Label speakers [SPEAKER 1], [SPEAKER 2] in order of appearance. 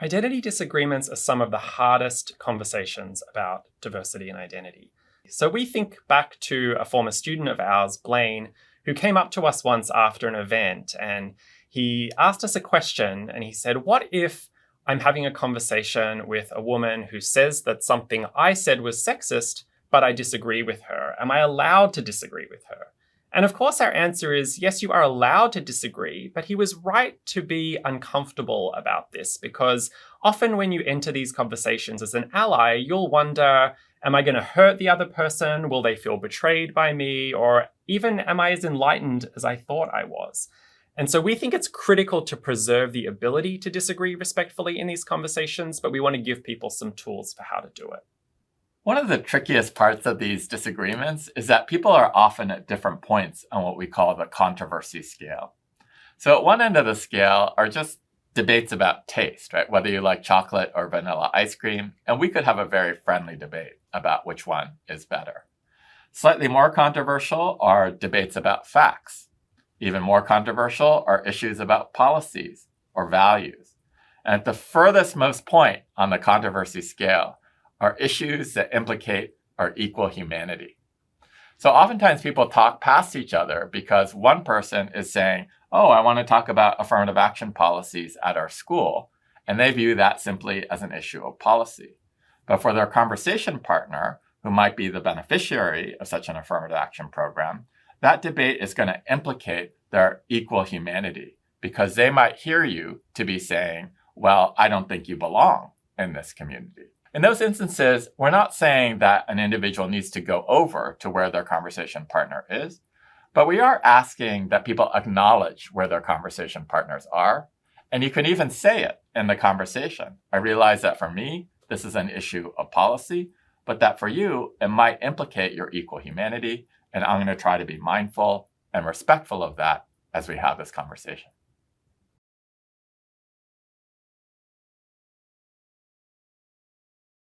[SPEAKER 1] Identity disagreements are some of the hardest conversations about diversity and identity. So we think back to a former student of ours, Blaine, who came up to us once after an event and he asked us a question and he said, "What if I'm having a conversation with a woman who says that something I said was sexist, but I disagree with her? Am I allowed to disagree with her?" And of course, our answer is yes, you are allowed to disagree, but he was right to be uncomfortable about this because often when you enter these conversations as an ally, you'll wonder, am I going to hurt the other person? Will they feel betrayed by me? Or even, am I as enlightened as I thought I was? And so we think it's critical to preserve the ability to disagree respectfully in these conversations, but we want to give people some tools for how to do it.
[SPEAKER 2] One of the trickiest parts of these disagreements is that people are often at different points on what we call the controversy scale. So at one end of the scale are just debates about taste, right? Whether you like chocolate or vanilla ice cream, and we could have a very friendly debate about which one is better. Slightly more controversial are debates about facts. Even more controversial are issues about policies or values. And at the furthest most point on the controversy scale are issues that implicate our equal humanity. So oftentimes people talk past each other because one person is saying, "Oh, I want to talk about affirmative action policies at our school." And they view that simply as an issue of policy. But for their conversation partner, who might be the beneficiary of such an affirmative action program, that debate is going to implicate their equal humanity because they might hear you to be saying, "Well, I don't think you belong in this community." In those instances, we're not saying that an individual needs to go over to where their conversation partner is, but we are asking that people acknowledge where their conversation partners are. And you can even say it in the conversation. "I realize that for me, this is an issue of policy, but that for you, it might implicate your equal humanity. And I'm going to try to be mindful and respectful of that as we have this conversation."